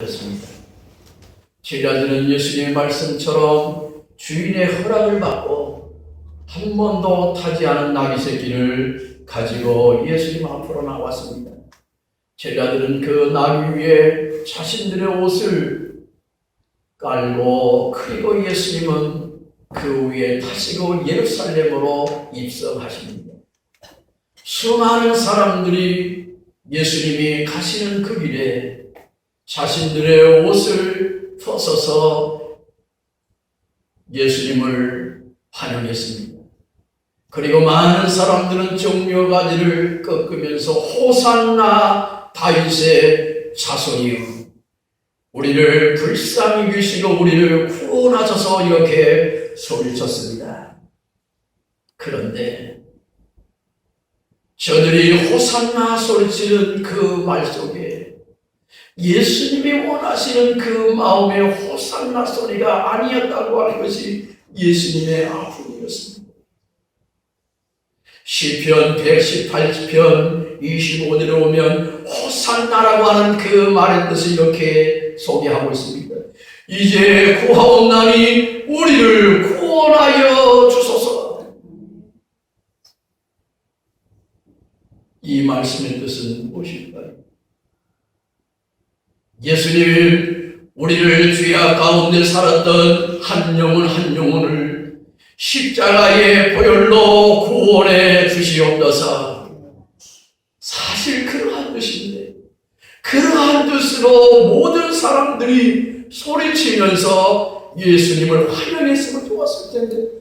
그렇습니다. 제자들은 예수님의 말씀처럼 주인의 허락을 받고 한 번도 타지 않은 나귀 새끼를 가지고 예수님 앞으로 나왔습니다. 제자들은 그 나귀 위에 자신들의 옷을 깔고, 그리고 예수님은 그 위에 타시고 예루살렘으로 입성하십니다. 수많은 사람들이 예수님이 가시는 그 길에 자신들의 옷을 벗어서 예수님을 환영했습니다. 그리고 많은 사람들은 종려가지를 꺾으면서 호산나 다윗의 자손이여, 우리를 불쌍히 여기시고 우리를 구원하소서, 이렇게 소리쳤습니다. 그런데 저들이 호산나 소리치는 그 말 속에 예수님이 원하시는 그 마음의 호산나 소리가 아니었다고 하는 것이 예수님의 아픔이었습니다. 시편 118편 25절에 오면 호산나라고 하는 그 말의 뜻을 이렇게 소개하고 있습니다. 이제 구하옵나니 우리를 구원하여 주소서. 이 말씀의 뜻은 무엇일까요? 예수님, 우리를 죄악 가운데 살았던 한 영혼을 십자가의 보혈로 구원해 주시옵소서. 사실 그러한 뜻인데, 그러한 뜻으로 모든 사람들이 소리치면서 예수님을 환영했으면 좋았을 텐데,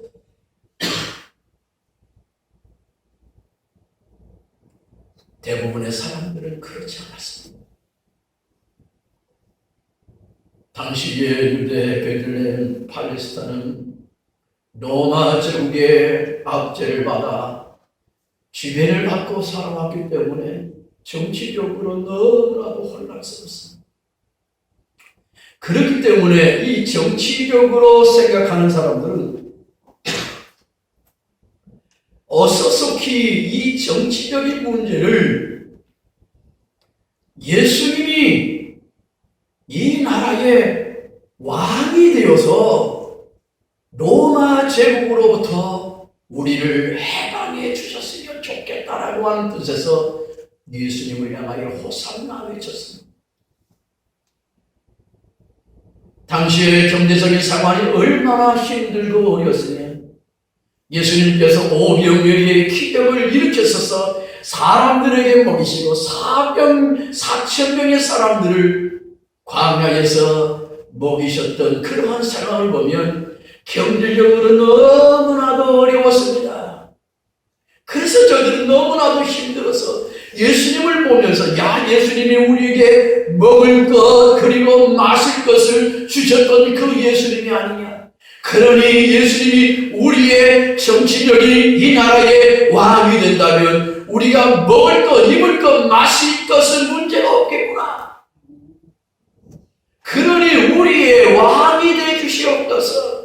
대부분의 사람들은 그렇지 않았습니다. 당시의 유대, 베들레헴, 팔레스타인은 로마 제국의 압제를 받아 지배를 받고 살아왔기 때문에 정치적으로 너무나도 혼란스럽습니다. 그렇기 때문에 이 정치적으로 생각하는 사람들은 어서속히 이 정치적인 문제를 예수님이 이 나라의 왕이 되어서 로마 제국으로부터 우리를 해방해 주셨으면 좋겠다라고 하는 뜻에서 예수님을 향하여 호산나 외쳤습니다. 당시의 경제적인 상황이 얼마나 힘들고 어려웠으면 예수님께서 오병이어의 기적을 일으켰어서 사람들에게 먹이시고 4,000명의 사람들을 광야에서 먹이셨던 그러한 상황을 보면 경제적으로 너무나도 어려웠습니다. 그래서 저들은 너무나도 힘들어서 예수님을 보면서, 야, 예수님이 우리에게 먹을 것 그리고 마실 것을 주셨던 그 예수님이 아니냐. 그러니 예수님이 우리의 정치적인 이 나라의 왕이 된다면 우리가 먹을 것, 입을 것, 마실 것은 문제가 없겠구나. 그러니 우리의 왕이 되어 주시옵소서.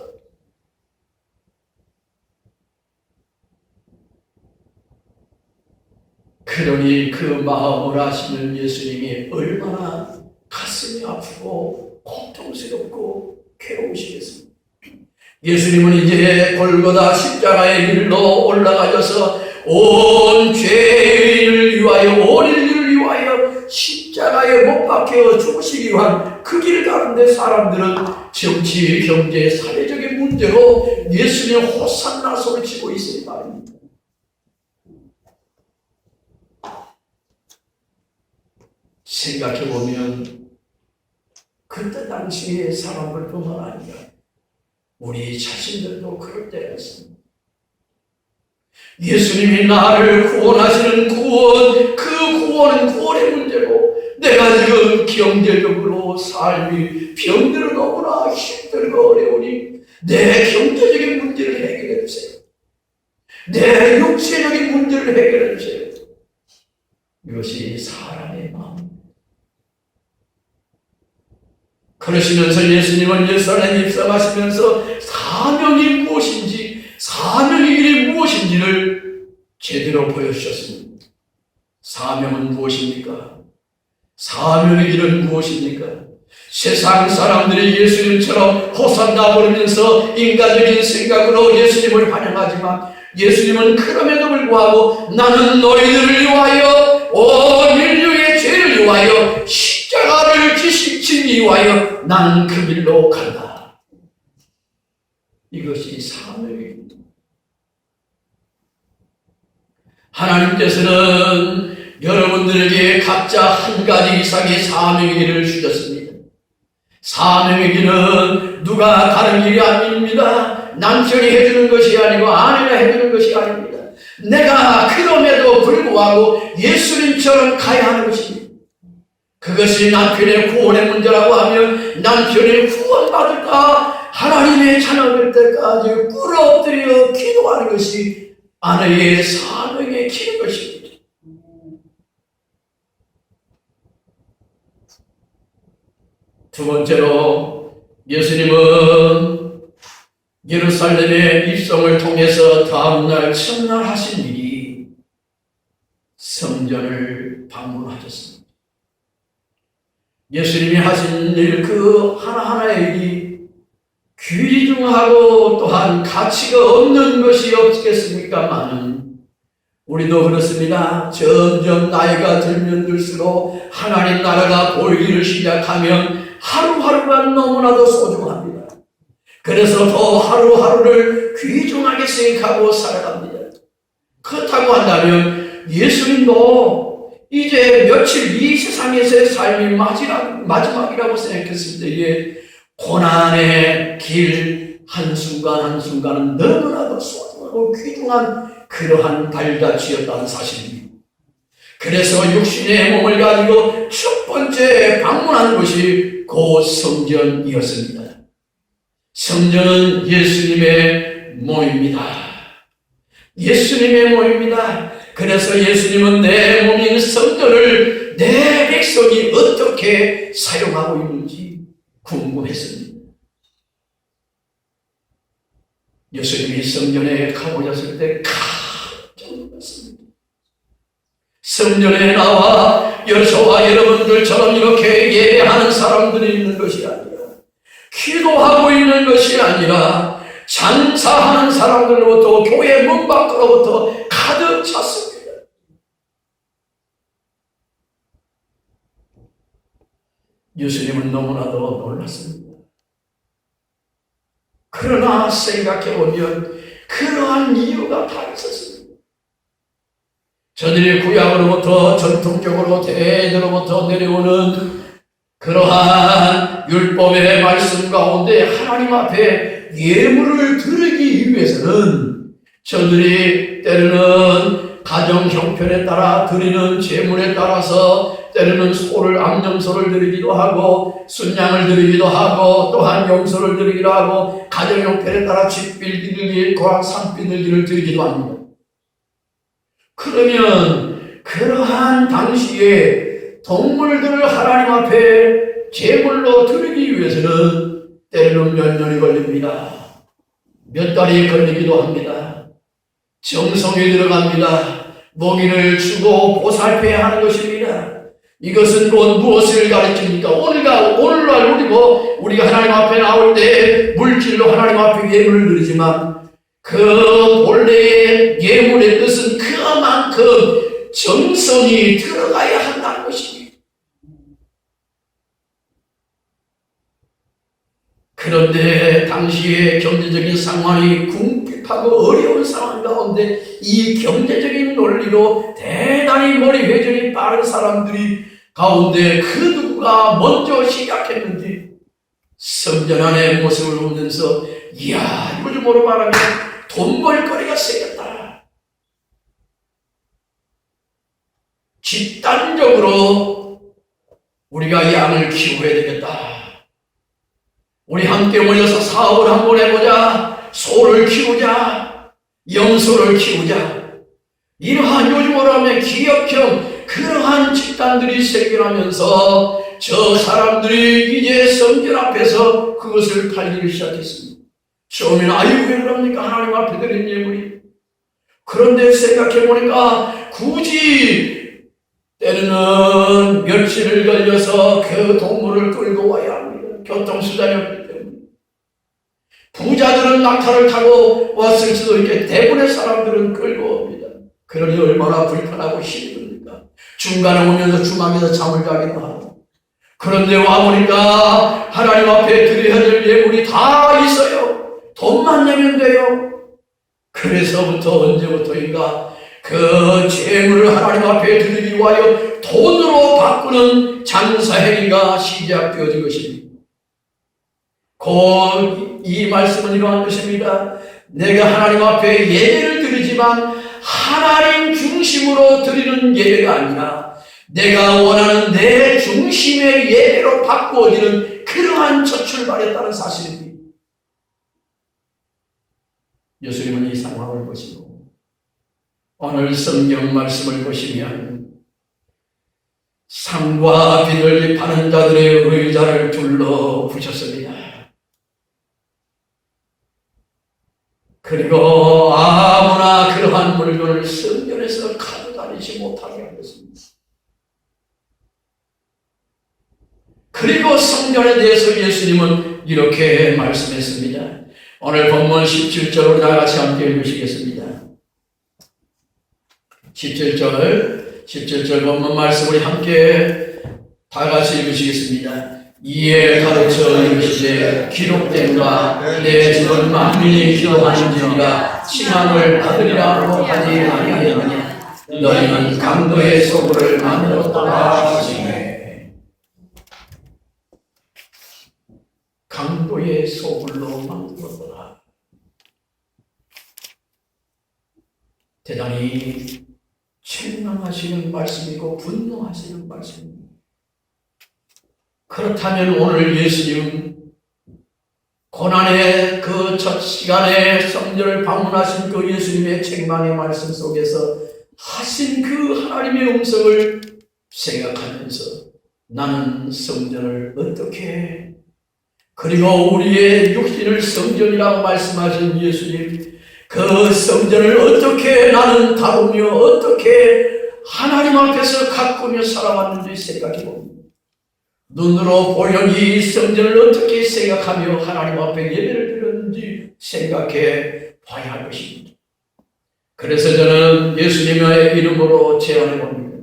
그러니 그 마음을 아시는 예수님이 얼마나 가슴이 아프고 고통스럽고 괴로우시겠습니까? 예수님은 이제 골고다 십자가의 길로 올라가셔서 온 죄인을 위하여, 온 인류를 위하여 십자가에 못 박혀 죽으시기 위한 그 길을 가는데 사람들은 정치, 경제, 사회적인 문제로 예수님 호산나 소리치고 있으니 말입니다. 생각해보면 그때 당시의 사람들 뿐만 아니라 우리 자신들도 그럴 때가 있습니다. 예수님이 나를 구원하시는 구원, 그 구원은 구원의 문제고, 내가 지금 경제적으로 삶이 병들어 너무나 힘들고 어려우니 내 경제적인 문제를 해결해 주세요. 내 육체적인 문제를 해결해 주세요. 이것이 사람의 마음입니다. 그러시면서 예수님은 예루살렘에 입성하시면서 사명이 무엇인지, 사명의 길이 무엇인지를 제대로 보여주셨습니다. 사명은 무엇입니까? 사명의 길은 무엇입니까? 세상 사람들이 예수님처럼 호산나 부르면서 인간적인 생각으로 예수님을 환영하지만 예수님은 그럼에도 불구하고 나는 너희들을 위하여 온 인류의 죄를 위하여 십자가를 지시기 위하여 나는 그 길로 간다. 이것이 사명입니다. 하나님께서는 여러분들에게 각자 한 가지 이상의 사명의 길을 주셨습니다. 사명의 길은 누가 가는 길이 아닙니다. 남편이 해주는 것이 아니고 아내가 해주는 것이 아닙니다. 내가 그럼에도 불구하고 예수님처럼 가야 하는 것입니다. 그것이 남편의 구원의 문제라고 하면 남편이 구원받을까 하나님의 자녀 될 때까지 꿇어엎드려 기도하는 것이 아내의 사명의 길인 것입니다. 두 번째로 예수님은 예루살렘의 입성을 통해서 다음날 첫날 하신 일이 성전을 방문하셨습니다. 예수님이 하신 일 그 하나하나의 일이 귀중하고 또한 가치가 없는 것이 없겠습니까마는 우리도 그렇습니다. 점점 나이가 들면 들수록 하나님 나라가 보이기를 시작하면 하루하루가 너무나도 소중합니다. 그래서 더 하루하루를 귀중하게 생각하고 살아갑니다. 그렇다고 한다면 예수님도 이제 며칠 이 세상에서의 삶이 마지막이라고 생각했을 때에 고난의 길 한순간 한순간은 너무나도 소중하고 귀중한 그러한 발자취였다는 사실입니다. 그래서 육신의 몸을 가지고 첫 번째 방문한 것이 곧 성전이었습니다. 성전은 예수님의 몸입니다. 예수님의 몸입니다. 그래서 예수님은 내 몸인 성전을 내 백성이 어떻게 사용하고 있는지 궁금했습니다. 예수님이 성전에 가보셨을 때 깜짝 놀랐습니다. 성전에 나와 저와 여러분들처럼 이렇게 예배하는 사람들이 있는 것이 아니라 기도하고 있는 것이 아니라 장사하는 사람들로부터 교회 문 밖으로부터 가득 찼습니다. 예수님은 너무나도 놀랐습니다. 그러나 생각해보면 그러한 이유가 다 있었습니다. 저들이 구약으로부터 전통적으로 대대로부터 내려오는 그러한 율법의 말씀 가운데 하나님 앞에 예물을 드리기 위해서는 저들이 때로는 가정 형편에 따라 드리는 제물에 따라서 때로는 소를 암염소를 드리기도 하고 순양을 드리기도 하고 또한 염소를 드리기도 하고 가정 형편에 따라 집빌기를 고랑 산비늘기를 드리기도 합니다. 그러면 그러한 당시에 동물들을 하나님 앞에 제물로 드리기 위해서는 때로는 몇 년이 걸립니다. 몇 달이 걸리기도 합니다. 정성이 들어갑니다. 먹이를 주고 보살펴야 하는 것입니다. 이것은 곧 무엇을 가르칩니까? 오늘날 우리가 하나님 앞에 나올 때 물질로 하나님 앞에 예물을 드리지만 그 본래의 예물의 뜻은 그만큼 정성이 들어가야 한다는 것입니다. 그런데 당시의 경제적인 상황이 궁핍하고 어려운 상황 가운데 이 경제적인 논리로 대단히 머리 회전이 빠른 사람들이 가운데 그 누구가 먼저 시작했는지 성전 안의 모습을 보면서 이야, 요즘으로 말하면 돈 벌거리가 생겼다. 집단적으로 우리가 양을 키워야 되겠다. 우리 함께 모여서 사업을 한번 해보자. 소를 키우자. 염소를 키우자. 이러한 요즘으로 하면 기업형 그러한 집단들이 생겨나면서 저 사람들이 이제 성전 앞에서 그것을 팔기를 시작했습니다. 처음에는 아이고 왜 그럽니까? 하나님 앞에 드린 예물이. 그런데 생각해보니까 굳이 때로는 며칠을 걸려서 그 동물을 끌고 와야 합니다. 교통수단이 없기 때문에. 부자들은 낙타를 타고 왔을 수도 있게 대부분의 사람들은 끌고 옵니다. 그러니 얼마나 불편하고 힘듭니까? 중간에 오면서 주막에서 잠을 자기도 하고. 그런데 와보니까 하나님 앞에 드려야 될 예물이 다 있어요. 돈만 내면 돼요. 그래서부터 언제부터인가 그 재물을 하나님 앞에 드리기 위하여 돈으로 바꾸는 장사행위가 시작되어진 것입니다. 곧 이 말씀은 이러한 것입니다. 내가 하나님 앞에 예배를 드리지만 하나님 중심으로 드리는 예배가 아니라 내가 원하는 내 중심의 예배로 바꾸어지는 그러한 첫 출발이었다는 사실입니다. 예수님은 이 상황을 보시고 오늘 성경 말씀을 보시면 상과 비를 파는 자들의 의자를 둘러 부셨습니다. 그리고 아무나 그러한 물건을 성전에서 가져다니지 못하게 한 것입니다. 그리고 성전에 대해서 예수님은 이렇게 말씀했습니다. 오늘 본문 17절로 다 같이 함께 읽으시겠습니다. 17절 본문 말씀 우리 함께 다 같이 읽으시겠습니다. 이에 가르쳐 이르시되 기록된가 내 집은 만민이 기도하는지라 칭함을 받으리라고 하지 아니하느냐 너희는 강도의 소굴을 만들었다 하시네. 강도의 소굴로 만들었더라. 대단히 책망하시는 말씀이고 분노하시는 말씀입니다. 그렇다면 오늘 예수님은 고난의 그 첫 시간에 성전을 방문하신 그 예수님의 책망의 말씀 속에서 하신 그 하나님의 음성을 생각하면서 나는 성전을 어떻게 그리고 우리의 육신을 성전이라고 말씀하신 예수님 그 성전을 어떻게 나는 다루며 어떻게 하나님 앞에서 가꾸며 살아왔는지 생각해 봅니다. 눈으로 보려니 성전을 어떻게 생각하며 하나님 앞에 예배를 드렸는지 생각해 봐야 할 것입니다. 그래서 저는 예수님의 이름으로 제안해 봅니다.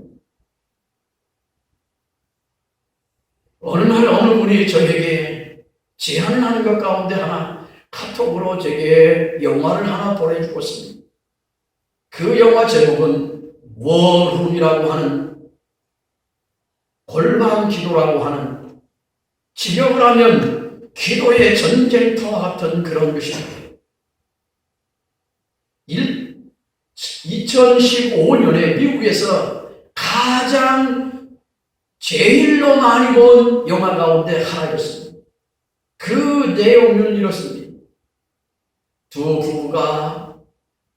어느 날 어느 분이 저에게 제안을 하는 것 가운데 하나 카톡으로 제게 영화를 하나 보내주었습니다. 그 영화 제목은 워룸이라고 하는 골방 기도라고 하는 직역을 하면 기도의 전쟁터와 같은 그런 것입니다. 2015년에 미국에서 가장 제일로 많이 본 영화 가운데 하나였습니다. 그 내용은 이렇습니다. 두 부부가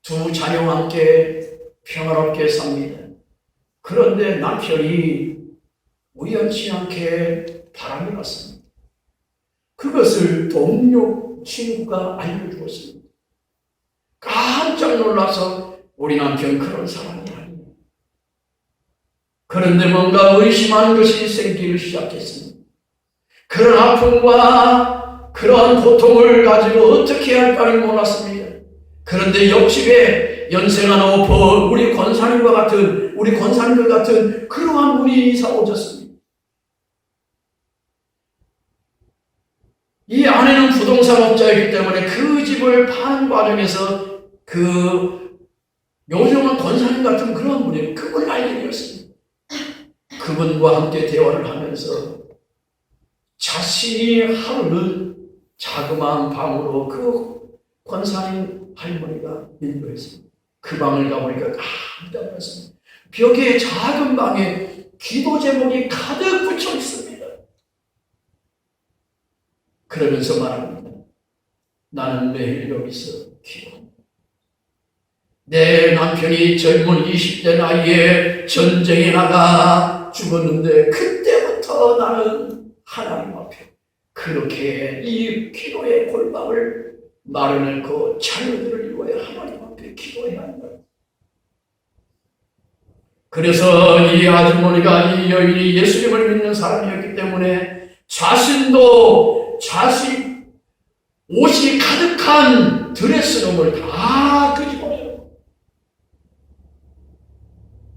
두 자녀와 함께 평화롭게 삽니다. 그런데 남편이 우연치 않게 바람이 났습니다. 그것을 동료 친구가 알려주었습니다. 깜짝 놀라서 우리 남편 그런 사람이 아니에요. 그런데 뭔가 의심하는 것이 생기기 시작했습니다. 그런 아픔과 그러한 고통을 가지고 어떻게 할까를 몰랐습니다. 그런데 옆집에 연세가 높은 우리 권사님과 같은 우리 권사님들 같은 그러한 분이 이사 오셨습니다. 이 아내는 부동산 업자이기 때문에 그 집을 파는 과정에서 그 요즘은 권사님 같은 그런 분이 그분을 알게 되었습니다. 그분과 함께 대화를 하면서 자신이 하루는 자그마한 방으로 그 권사님 할머니가 인도했습니다. 그 방을 가보니까 깜짝 놀랐습니다. 벽에 작은 방에 기도 제목이 가득 붙여 있습니다. 그러면서 말합니다. 나는 매일 여기서 기도합니다. 내 남편이 젊은 20대 나이에 전쟁에 나가 죽었는데 그때부터 나는 하나님 앞에 그렇게 이 기도의 골방을 마련했고 자녀들을 위하여 하나님 앞에 기도해야 한다. 그래서 이 아주머니가, 이 여인이 예수님을 믿는 사람이었기 때문에 자신도 자식 옷이 가득한 드레스룸을 다 끄집어내요.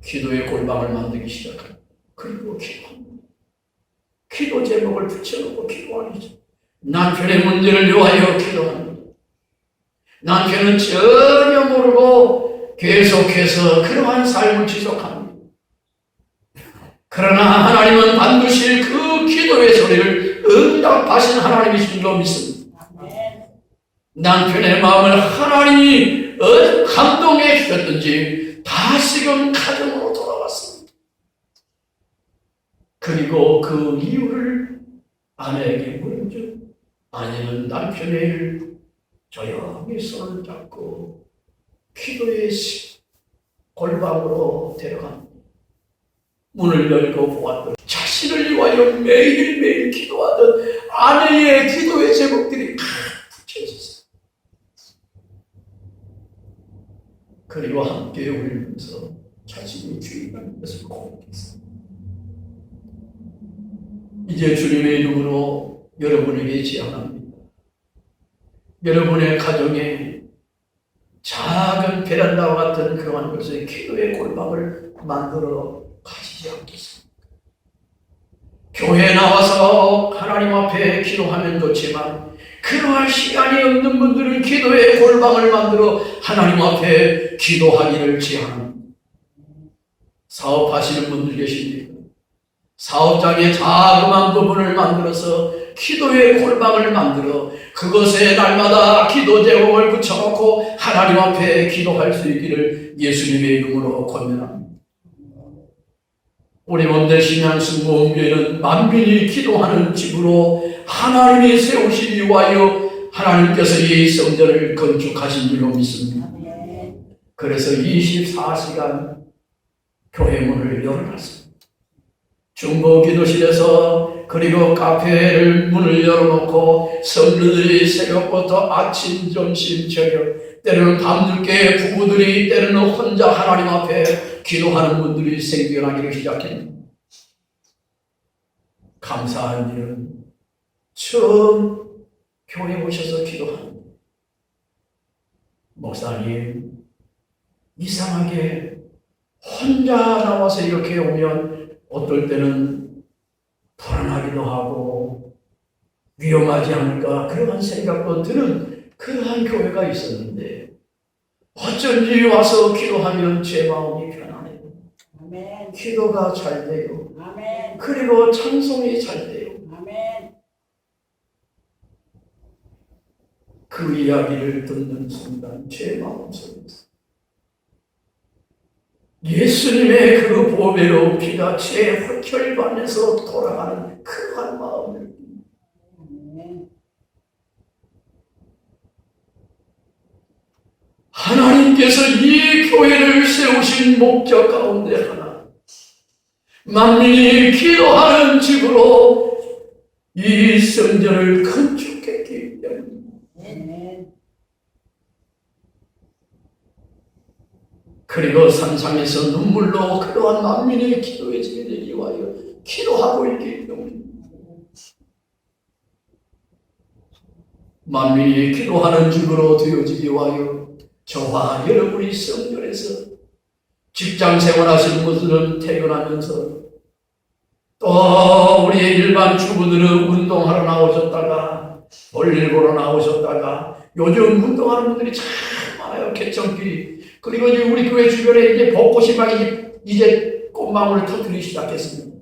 기도의 골방을 만들기 시작합니다. 그리고 기도합니다. 기도 제목을 붙여놓고 기도하죠. 남편의 문제를 위하여 기도합니다. 남편은 전혀 모르고 계속해서 그러한 삶을 지속합니다. 그러나 하나님은 반드시 그 기도의 소리를 응답하신 하나님이신 줄로 믿습니다. 남편의 마음을 하나님이 감동해 주셨든지 다시금 가정으로 돌아왔습니다. 그리고 그 이유를 아내에게 물었죠. 아내는 남편의 조용히 손을 잡고 기도의 골방으로 데려갑니다. 문을 열고 보았더니 자신을 위하여 매일매일 기도하던 아내의 기도의 제목들이 다 붙여졌어요. 그리고 함께 울면서 자신이 주인한 것을 고백했습니다. 이제 주님의 이름으로 여러분에게 제안합니다. 여러분의 가정에 작은 베란다와 같은 그러한 것을 기도의 골방을 만들어 가지지 않겠습니까? 교회에 나와서 하나님 앞에 기도하면 좋지만 그러한 시간이 없는 분들은 기도의 골방을 만들어 하나님 앞에 기도하기를 제안합니다. 사업하시는 분들 계십니까? 사업장의 자그마한 부분을 만들어서 기도의 골방을 만들어 그것에 날마다 기도 제목을 붙여놓고 하나님 앞에 기도할 수 있기를 예수님의 이름으로 권면합니다. 우리 몸대 신앙승무원교회는 만민이 기도하는 집으로 하나님이 세우시기 위하여 하나님께서 이 성전을 건축하신 줄로 믿습니다. 그래서 24시간 교회 문을 열어놨습니다. 중보 기도실에서 그리고 카페를 문을 열어놓고 성도들이 새벽부터 아침, 점심, 저녁 때로는 밤늦게 부부들이 때로는 혼자 하나님 앞에 기도하는 분들이 생겨나기를 시작했습니다. 감사한 일은 처음 교회 오셔서 기도합니다. 목사님, 이상하게 혼자 나와서 이렇게 오면 어떨 때는 불안하기도 하고 위험하지 않을까 그런 생각도 드는 그러한 교회가 있었는데 어쩐지 와서 기도하면 제 마음이 편안해요. 아멘. 기도가 잘 돼요. 아멘. 그리고 찬송이 잘 돼요. 아멘. 그 이야기를 듣는 순간 제 마음속에서 예수님의 그 보배로운 피가 제 혈관에서 돌아가는 그러한 마음을 하나님께서 이 교회를 세우신 목적 가운데 하나, 만민이 기도하는 집으로 이 성전을 건축했기 때문에 그리고 산상에서 눈물로 그러한 만민의 기도의 집이 되기 위하여 기도하고 있기 때문에 만민이 기도하는 집으로 되어지기 위하여 저와 여러분이 성전에서 직장 생활하시는 분들은 퇴근하면서 또 우리의 일반 주부들은 운동하러 나오셨다가 볼일 보러 나오셨다가 요즘 운동하는 분들이 참 많아요. 개천길이. 그리고 이제 우리 교회 주변에 이제 벚꽃이 막 이제 꽃망울을 터뜨리기 시작했습니다.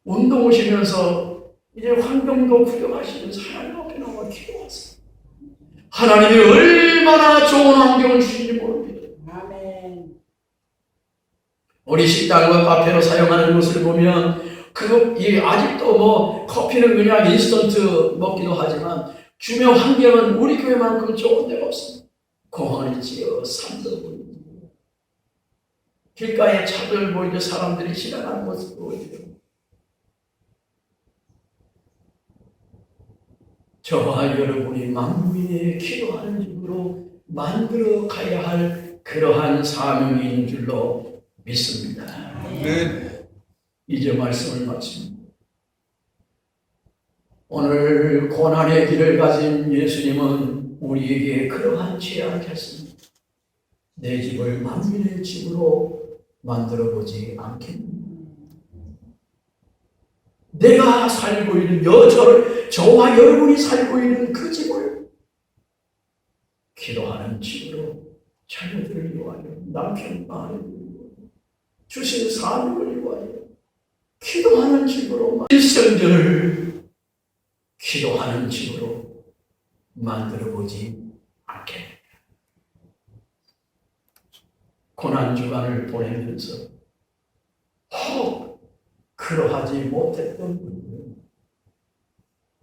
운동 오시면서 이제 환경도 구경하시면서 하나님 앞에 나와 기도하세요. 하나님이 얼마나 좋은 환경을 주시는지 모릅니다. 아멘. 우리 식당과 카페로 사용하는 것을 보면 아직도 뭐 커피는 그냥 인스턴트 먹기도 하지만 주변 환경은 우리 교회만큼 좋은 데가 없습니다. 공원이 있지요. 산도 보이고 길가에 차들 보이고 사람들이 지나가는 모습 보이고 저와 여러분이 만민의 기도하는 집으로 만들어 가야 할 그러한 사명인 줄로 믿습니다. 아멘. 이제 말씀을 마칩니다. 오늘 고난의 길을 가진 예수님은 우리에게 그러한 제안을 했습니다. 내 집을 만민의 집으로 만들어 보지 않겠느냐. 내가 살고 있는 저와 여러분이 살고 있는 그 집을 기도하는 집으로 자녀들을 위하여 남편 아내를 위하여 주신 사명을 위하여 기도하는 집으로 일생전을 기도하는 집으로 만들어 보지 않겠느냐. 고난 주간을 보내면서 혹 그러하지 못했던 분들은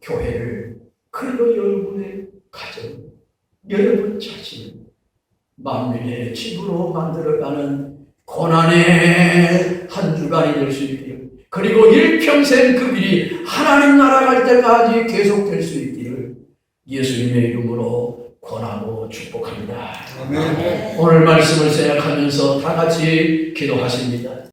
교회를 그리고 여러분의 가정, 여러분 자신을 만민의 집으로 만들어가는 고난의 한 주간이 될 수 있기를, 그리고 일평생 그 길이 하나님 나라 갈 때까지 계속될 수 있기를 예수님의 이름으로 권하고 축복합니다. 아멘. 오늘 말씀을 생각하면서 다 같이 기도하십니다.